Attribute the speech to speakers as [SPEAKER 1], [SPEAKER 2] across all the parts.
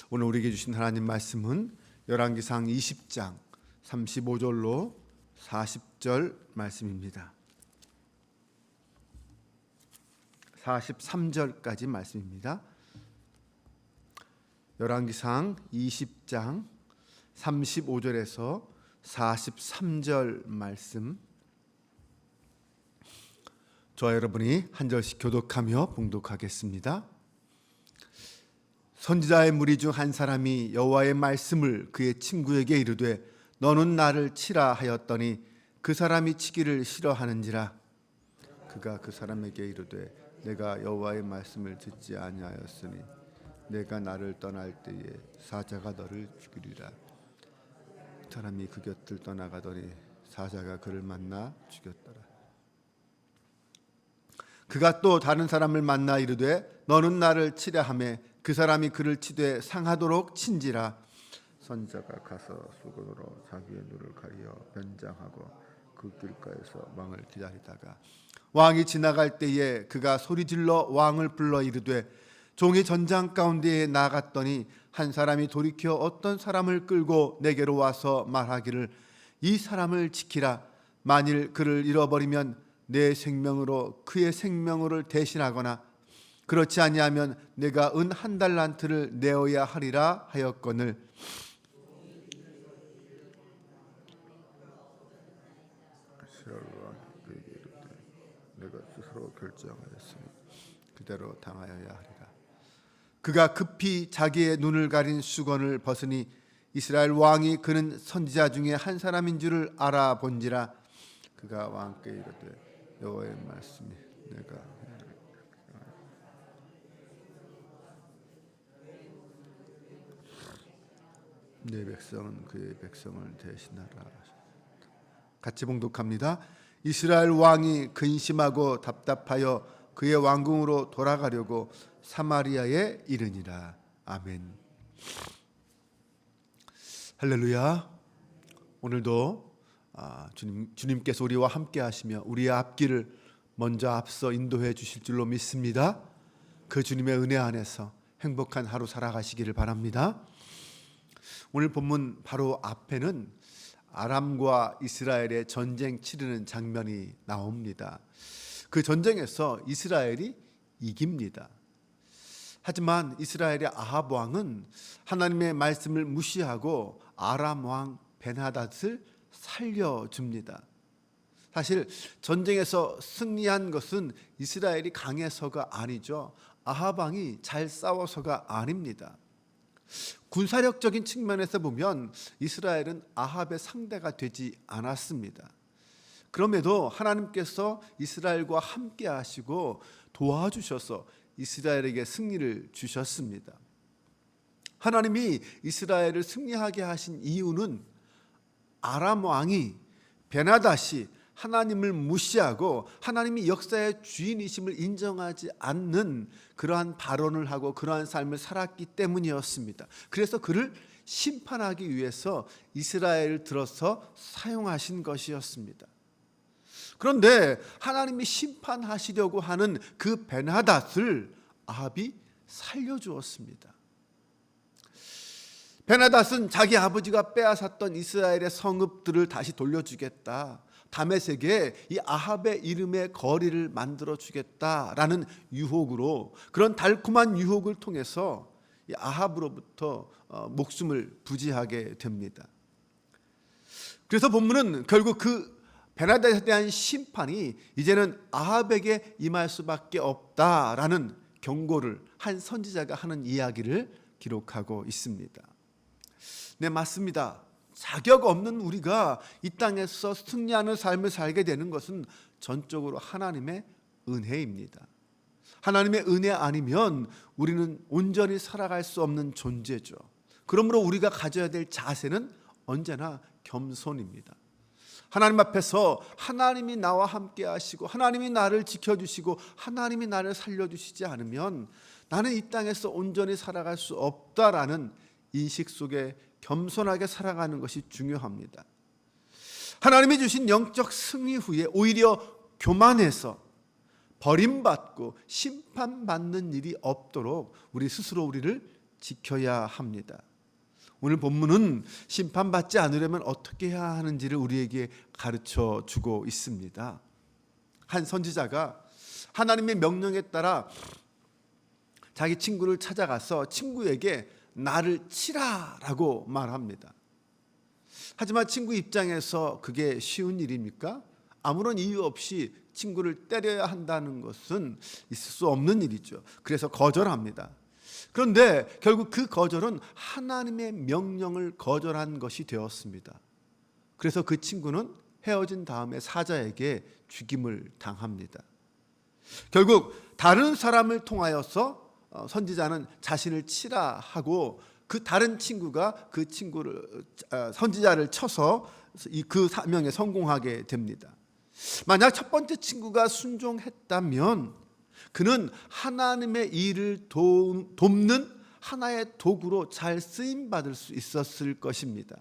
[SPEAKER 1] 오늘 우리에게 주신 하나님 말씀은 열왕기상 20장 35절로 40절 말씀입니다. 43절까지 말씀입니다. 열왕기상 20장 35절에서 43절 말씀, 저와 여러분이 한 절씩 교독하며 봉독하겠습니다. 선지자의 무리 중 한 사람이 여호와의 말씀을 그의 친구에게 이르되 너는 나를 치라 하였더니 그 사람이 치기를 싫어하는지라. 그가 그 사람에게 이르되 내가 여호와의 말씀을 듣지 아니하였으니 내가 나를 떠날 때에 사자가 너를 죽이리라. 사람이 그 곁을 떠나가더니 사자가 그를 만나 죽였더라. 그가 또 다른 사람을 만나 이르되 너는 나를 치려 하매 그 사람이 그를 치되 상하도록 친지라. 선지자가 가서 수건으로 자기의 눈을 가리어 변장하고 그 길가에서 왕을 기다리다가 왕이 지나갈 때에 그가 소리질러 왕을 불러 이르되 종이 전장 가운데에 나갔더니 한 사람이 돌이켜 어떤 사람을 끌고 내게로 와서 말하기를 이 사람을 지키라. 만일 그를 잃어버리면 내 생명으로 그의 생명을 대신하거나 그렇지 아니하면 내가 은 1달란트를 내어야 하리라 하였거늘 내가 스스로 결정하였으니 그대로 당하여야 하리라. 그가 급히 자기의 눈을 가린 수건을 벗으니 이스라엘 왕이 그는 선지자 중에 한 사람인 줄을 알아본지라. 그가 왕께 이르되 여호와의 말씀이 내가 내 백성은 그의 백성을 대신하라. 같이 봉독합니다. 이스라엘 왕이 근심하고 답답하여 그의 왕궁으로 돌아가려고 사마리아에 이르니라. 아멘. 할렐루야. 오늘도 주님께서 우리와 함께 하시며 우리의 앞길을 먼저 앞서 인도해 주실 줄로 믿습니다. 그 주님의 은혜 안에서 행복한 하루 살아가시기를 바랍니다. 오늘 본문 바로 앞에는 아람과 이스라엘의 전쟁 치르는 장면이 나옵니다. 그 전쟁에서 이스라엘이 이깁니다. 하지만 이스라엘의 아합 왕은 하나님의 말씀을 무시하고 아람 왕 벤하닷을 살려줍니다. 사실 전쟁에서 승리한 것은 이스라엘이 강해서가 아니죠. 아합 왕이 잘 싸워서가 아닙니다. 군사력적인 측면에서 보면 이스라엘은 아합의 상대가 되지 않았습니다. 그럼에도 하나님께서 이스라엘과 함께 하시고 도와주셔서 이스라엘에게 승리를 주셨습니다. 하나님이 이스라엘을 승리하게 하신 이유는 아람 왕이 벤하닷이 하나님을 무시하고 하나님이 역사의 주인이심을 인정하지 않는 그러한 발언을 하고 그러한 삶을 살았기 때문이었습니다. 그래서 그를 심판하기 위해서 이스라엘을 들어서 사용하신 것이었습니다. 그런데 하나님이 심판하시려고 하는 그 벤하닷을 아합이 살려주었습니다. 벤하닷은 자기 아버지가 빼앗았던 이스라엘의 성읍들을 다시 돌려주겠다, 다메섹에 이 아합의 이름의 거리를 만들어 주겠다라는 유혹으로, 그런 달콤한 유혹을 통해서 이 아합으로부터 목숨을 부지하게 됩니다. 그래서 본문은 결국 그 벤하닷에 대한 심판이 이제는 아합에게 임할 수밖에 없다라는 경고를 한 선지자가 하는 이야기를 기록하고 있습니다. 네, 맞습니다. 자격 없는 우리가 이 땅에서 승리하는 삶을 살게 되는 것은 전적으로 하나님의 은혜입니다. 하나님의 은혜 아니면 우리는 온전히 살아갈 수 없는 존재죠. 그러므로 우리가 가져야 될 자세는 언제나 겸손입니다. 하나님 앞에서 하나님이 나와 함께 하시고 하나님이 나를 지켜주시고 하나님이 나를 살려주시지 않으면 나는 이 땅에서 온전히 살아갈 수 없다라는 인식 속에 겸손하게 살아가는 것이 중요합니다. 하나님이 주신 영적 승리 후에 오히려 교만해서 버림받고 심판받는 일이 없도록 우리 스스로 우리를 지켜야 합니다. 오늘 본문은 심판받지 않으려면 어떻게 해야 하는지를 우리에게 가르쳐 주고 있습니다. 한 선지자가 하나님의 명령에 따라 자기 친구를 찾아가서 친구에게 나를 치라라고 말합니다. 하지만 친구 입장에서 그게 쉬운 일입니까? 아무런 이유 없이 친구를 때려야 한다는 것은 있을 수 없는 일이죠. 그래서 거절합니다. 그런데 결국 그 거절은 하나님의 명령을 거절한 것이 되었습니다. 그래서 그 친구는 헤어진 다음에 사자에게 죽임을 당합니다. 결국 다른 사람을 통하여서 선지자는 자신을 치라 하고 그 다른 친구가 그 친구를 선지자를 쳐서 그 사명에 성공하게 됩니다. 만약 첫 번째 친구가 순종했다면 그는 하나님의 일을 돕는 하나의 도구로 잘 쓰임 받을 수 있었을 것입니다.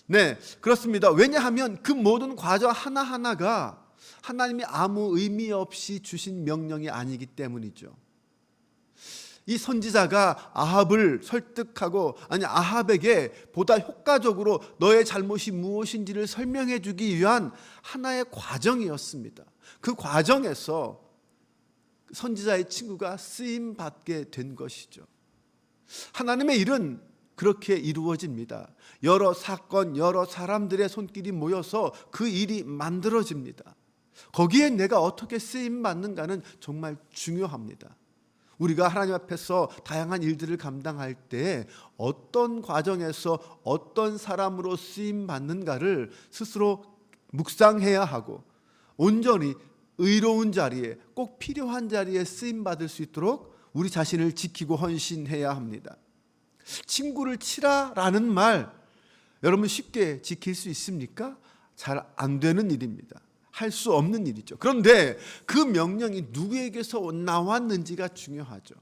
[SPEAKER 1] 네, 그렇습니다. 왜냐하면 그 모든 과정 하나하나가 하나님이 아무 의미 없이 주신 명령이 아니기 때문이죠. 이 선지자가 아합을 설득하고 아합에게 보다 효과적으로 너의 잘못이 무엇인지를 설명해 주기 위한 하나의 과정이었습니다. 그 과정에서 선지자의 친구가 쓰임 받게 된 것이죠. 하나님의 일은 그렇게 이루어집니다. 여러 사건, 여러 사람들의 손길이 모여서 그 일이 만들어집니다. 거기에 내가 어떻게 쓰임 받는가는 정말 중요합니다. 우리가 하나님 앞에서 다양한 일들을 감당할 때 어떤 과정에서 어떤 사람으로 쓰임 받는가를 스스로 묵상해야 하고 온전히 의로운 자리에 꼭 필요한 자리에 쓰임 받을 수 있도록 우리 자신을 지키고 헌신해야 합니다. 친구를 치라라는 말 여러분 쉽게 지킬 수 있습니까? 잘 안 되는 일입니다. 할 수 없는 일이죠. 그런데 그 명령이 누구에게서 나왔는지가 중요하죠.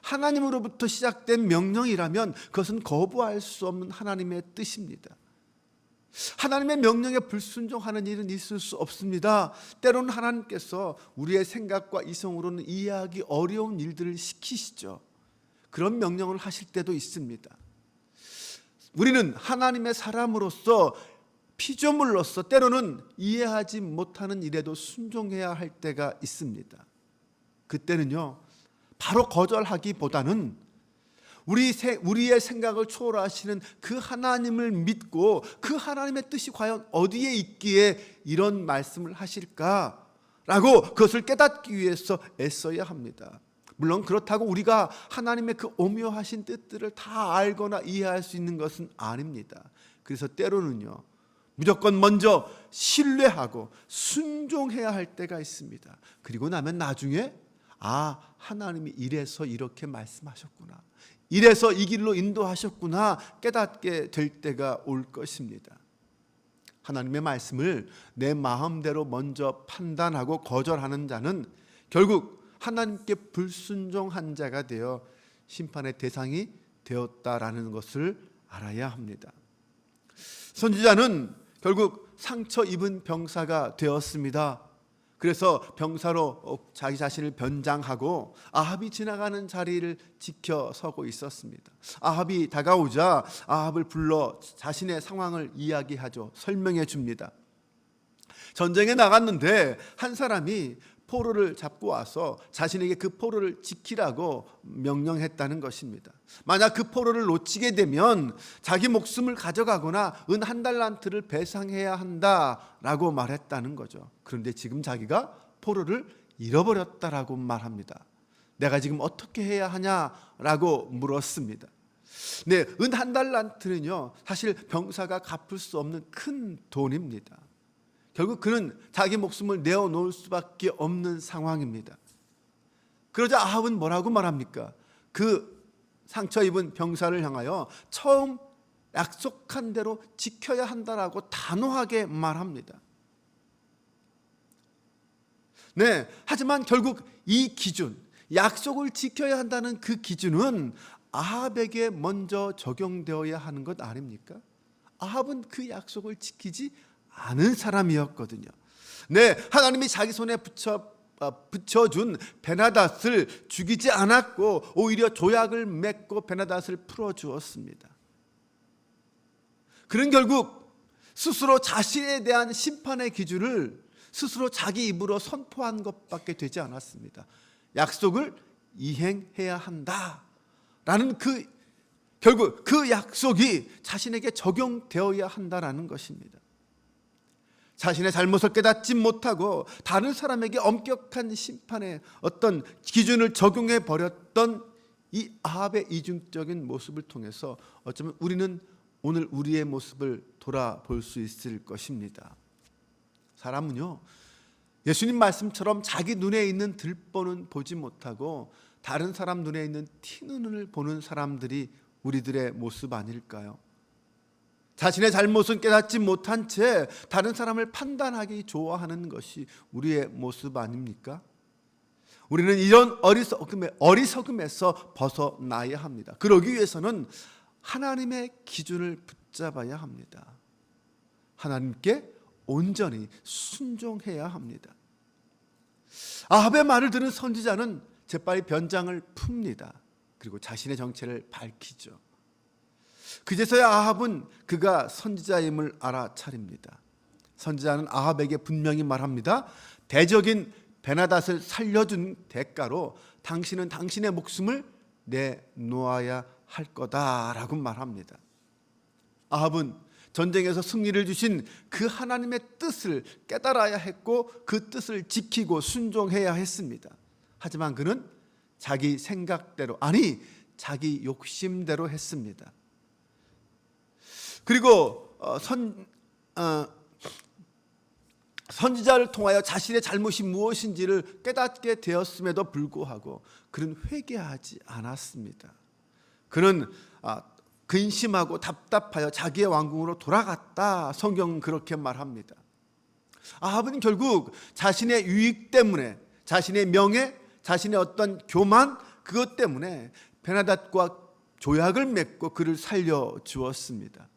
[SPEAKER 1] 하나님으로부터 시작된 명령이라면 그것은 거부할 수 없는 하나님의 뜻입니다. 하나님의 명령에 불순종하는 일은 있을 수 없습니다. 때로는 하나님께서 우리의 생각과 이성으로는 이해하기 어려운 일들을 시키시죠. 그런 명령을 하실 때도 있습니다. 우리는 하나님의 사람으로서 피조물로서 때로는 이해하지 못하는 일에도 순종해야 할 때가 있습니다. 그때는요, 바로 거절하기보다는 우리의 생각을 초월하시는 그 하나님을 믿고 그 하나님의 뜻이 과연 어디에 있기에 이런 말씀을 하실까라고 그것을 깨닫기 위해서 애써야 합니다. 물론 그렇다고 우리가 하나님의 그 오묘하신 뜻들을 다 알거나 이해할 수 있는 것은 아닙니다. 그래서 때로는요, 무조건 먼저 신뢰하고 순종해야 할 때가 있습니다. 그리고 나면 나중에 하나님이 이래서 이렇게 말씀하셨구나, 이래서 이 길로 인도하셨구나 깨닫게 될 때가 올 것입니다. 하나님의 말씀을 내 마음대로 먼저 판단하고 거절하는 자는 결국 하나님께 불순종한 자가 되어 심판의 대상이 되었다라는 것을 알아야 합니다. 선지자는 결국 상처 입은 병사가 되었습니다. 그래서 병사로 자기 자신을 변장하고 아합이 지나가는 자리를 지켜서고 있었습니다. 아합이 다가오자 아합을 불러 자신의 상황을 이야기하죠. 설명해 줍니다. 전쟁에 나갔는데 한 사람이 포로를 잡고 와서 자신에게 그 포로를 지키라고 명령했다는 것입니다. 만약 그 포로를 놓치게 되면 자기 목숨을 가져가거나 은 1달란트를 배상해야 한다라고 말했다는 거죠. 그런데 지금 자기가 포로를 잃어버렸다라고 말합니다. 내가 지금 어떻게 해야 하냐라고 물었습니다. 네, 은 1달란트는요 사실 병사가 갚을 수 없는 큰 돈입니다. 결국 그는 자기 목숨을 내어놓을 수밖에 없는 상황입니다. 그러자 아합은 뭐라고 말합니까? 그 상처 입은 병사를 향하여 처음 약속한 대로 지켜야 한다라고 단호하게 말합니다. 네, 하지만 결국 이 기준, 약속을 지켜야 한다는 그 기준은 아합에게 먼저 적용되어야 하는 것 아닙니까? 아합은 그 약속을 지키지 않은 사람이었거든요. 네, 하나님이 자기 손에 붙여 붙여준 베나닷을 죽이지 않았고 오히려 조약을 맺고 베나닷을 풀어주었습니다. 그는 결국 스스로 자신에 대한 심판의 기준을 스스로 자기 입으로 선포한 것밖에 되지 않았습니다. 약속을 이행해야 한다라는 결국 그 약속이 자신에게 적용되어야 한다라는 것입니다. 자신의 잘못을 깨닫지 못하고 다른 사람에게 엄격한 심판의 어떤 기준을 적용해 버렸던 이 아합의 이중적인 모습을 통해서 어쩌면 우리는 오늘 우리의 모습을 돌아볼 수 있을 것입니다. 사람은요, 예수님 말씀처럼 자기 눈에 있는 들보는 보지 못하고 다른 사람 눈에 있는 티눈을 보는 사람들이 우리들의 모습 아닐까요? 자신의 잘못은 깨닫지 못한 채 다른 사람을 판단하기 좋아하는 것이 우리의 모습 아닙니까? 우리는 이런 어리석음에서 벗어나야 합니다. 그러기 위해서는 하나님의 기준을 붙잡아야 합니다. 하나님께 온전히 순종해야 합니다. 아합의 말을 들은 선지자는 재빨리 변장을 풉니다. 그리고 자신의 정체를 밝히죠. 그제서야 아합은 그가 선지자임을 알아차립니다. 선지자는 아합에게 분명히 말합니다. 대적인 베나닷을 살려준 대가로 당신은 당신의 목숨을 내놓아야 할 거다라고 말합니다. 아합은 전쟁에서 승리를 주신 그 하나님의 뜻을 깨달아야 했고 그 뜻을 지키고 순종해야 했습니다. 하지만 그는 자기 생각대로, 아니 자기 욕심대로 했습니다. 그리고 선지자를 통하여 자신의 잘못이 무엇인지를 깨닫게 되었음에도 불구하고 그는 회개하지 않았습니다. 그는 근심하고 답답하여 자기의 왕궁으로 돌아갔다. 성경은 그렇게 말합니다. 아합은 결국 자신의 유익 때문에, 자신의 명예, 자신의 어떤 교만, 그것 때문에 베나닷과 조약을 맺고 그를 살려주었습니다.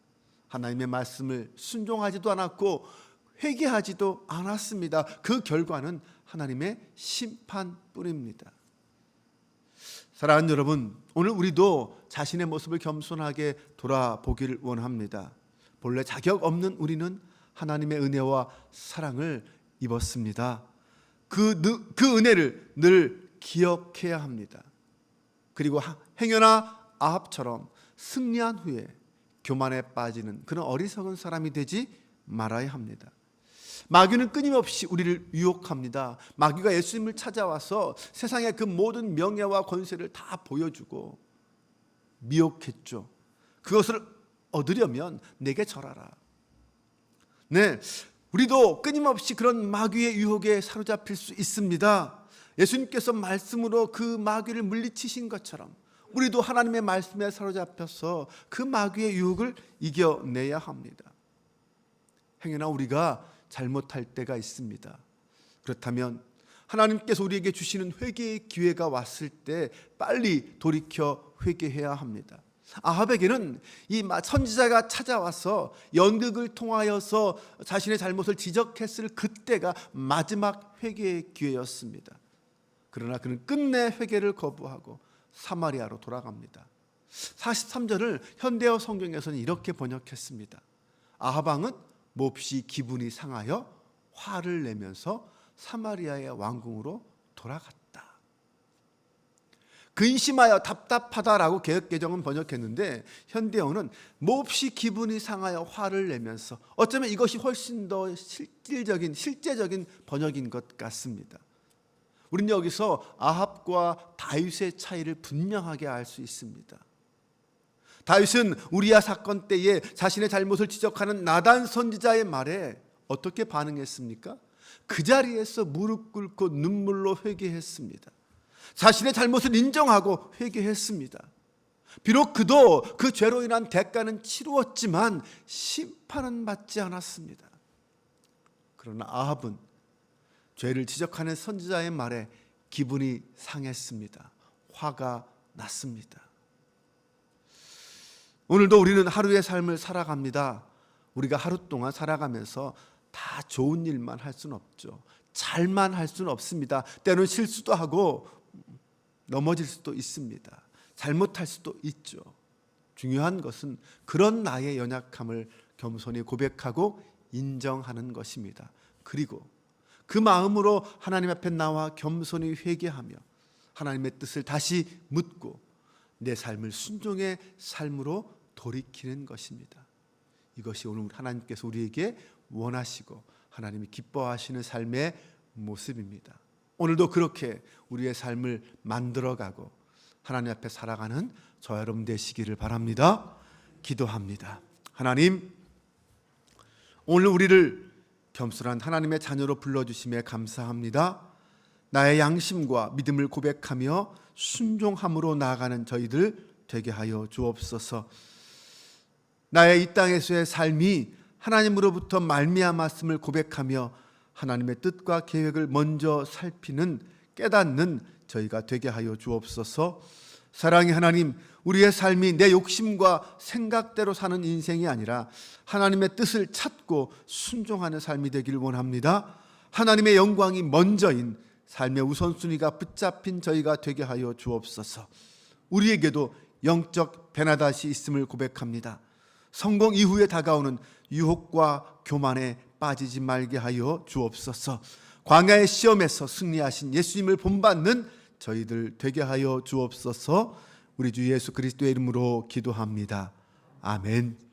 [SPEAKER 1] 하나님의 말씀을 순종하지도 않았고 회개하지도 않았습니다. 그 결과는 하나님의 심판뿐입니다. 사랑하는 여러분, 오늘 우리도 자신의 모습을 겸손하게 돌아보기를 원합니다. 본래 자격 없는 우리는 하나님의 은혜와 사랑을 입었습니다. 그 은혜를 늘 기억해야 합니다. 그리고 행여나 아합처럼 승리한 후에 교만에 빠지는 그런 어리석은 사람이 되지 말아야 합니다. 마귀는 끊임없이 우리를 유혹합니다. 마귀가 예수님을 찾아와서 세상의 그 모든 명예와 권세를 다 보여주고 미혹했죠. 그것을 얻으려면 내게 절하라. 네, 우리도 끊임없이 그런 마귀의 유혹에 사로잡힐 수 있습니다. 예수님께서 말씀으로 그 마귀를 물리치신 것처럼 우리도 하나님의 말씀에 사로잡혀서 그 마귀의 유혹을 이겨내야 합니다. 행여나 우리가 잘못할 때가 있습니다. 그렇다면 하나님께서 우리에게 주시는 회개의 기회가 왔을 때 빨리 돌이켜 회개해야 합니다. 아합에게는 이 선지자가 찾아와서 연극을 통하여서 자신의 잘못을 지적했을 그때가 마지막 회개의 기회였습니다. 그러나 그는 끝내 회개를 거부하고 사마리아로 돌아갑니다. 43절을 현대어 성경에서는 이렇게 번역했습니다. 아합 왕은 몹시 기분이 상하여 화를 내면서 사마리아의 왕궁으로 돌아갔다. 근심하여 답답하다라고 개역개정은 번역했는데 현대어는 몹시 기분이 상하여 화를 내면서, 어쩌면 이것이 훨씬 더 실제적인 번역인 것 같습니다. 우리는 여기서 아합과 다윗의 차이를 분명하게 알 수 있습니다. 다윗은 우리야 사건 때에 자신의 잘못을 지적하는 나단 선지자의 말에 어떻게 반응했습니까? 그 자리에서 무릎 꿇고 눈물로 회개했습니다. 자신의 잘못을 인정하고 회개했습니다. 비록 그도 그 죄로 인한 대가는 치루었지만 심판은 받지 않았습니다. 그러나 아합은 죄를 지적하는 선지자의 말에 기분이 상했습니다. 화가 났습니다. 오늘도 우리는 하루의 삶을 살아갑니다. 우리가 하루 동안 살아가면서 다 좋은 일만 할 수는 없죠. 잘만 할 수는 없습니다. 때로는 실수도 하고 넘어질 수도 있습니다. 잘못할 수도 있죠. 중요한 것은 그런 나의 연약함을 겸손히 고백하고 인정하는 것입니다. 그리고 그 마음으로 하나님 앞에 나와 겸손히 회개하며 하나님의 뜻을 다시 묻고 내 삶을 순종의 삶으로 돌이키는 것입니다. 이것이 오늘 하나님께서 우리에게 원하시고 하나님이 기뻐하시는 삶의 모습입니다. 오늘도 그렇게 우리의 삶을 만들어가고 하나님 앞에 살아가는 저와 여러분 되시기를 바랍니다. 기도합니다. 하나님, 오늘 우리를 겸손한 하나님의 자녀로 불러주심에 감사합니다. 나의 양심과 믿음을 고백하며 순종함으로 나아가는 저희들 되게 하여 주옵소서. 나의 이 땅에서의 삶이 하나님으로부터 말미암았음을 고백하며 하나님의 뜻과 계획을 먼저 살피는 깨닫는 저희가 되게 하여 주옵소서. 사랑의 하나님, 우리의 삶이 내 욕심과 생각대로 사는 인생이 아니라 하나님의 뜻을 찾고 순종하는 삶이 되길 원합니다. 하나님의 영광이 먼저인 삶의 우선순위가 붙잡힌 저희가 되게 하여 주옵소서. 우리에게도 영적 베나다시 있음을 고백합니다. 성공 이후에 다가오는 유혹과 교만에 빠지지 말게 하여 주옵소서. 광야의 시험에서 승리하신 예수님을 본받는 저희들 되게 하여 주옵소서. 우리 주 예수 그리스도의 이름으로 기도합니다. 아멘.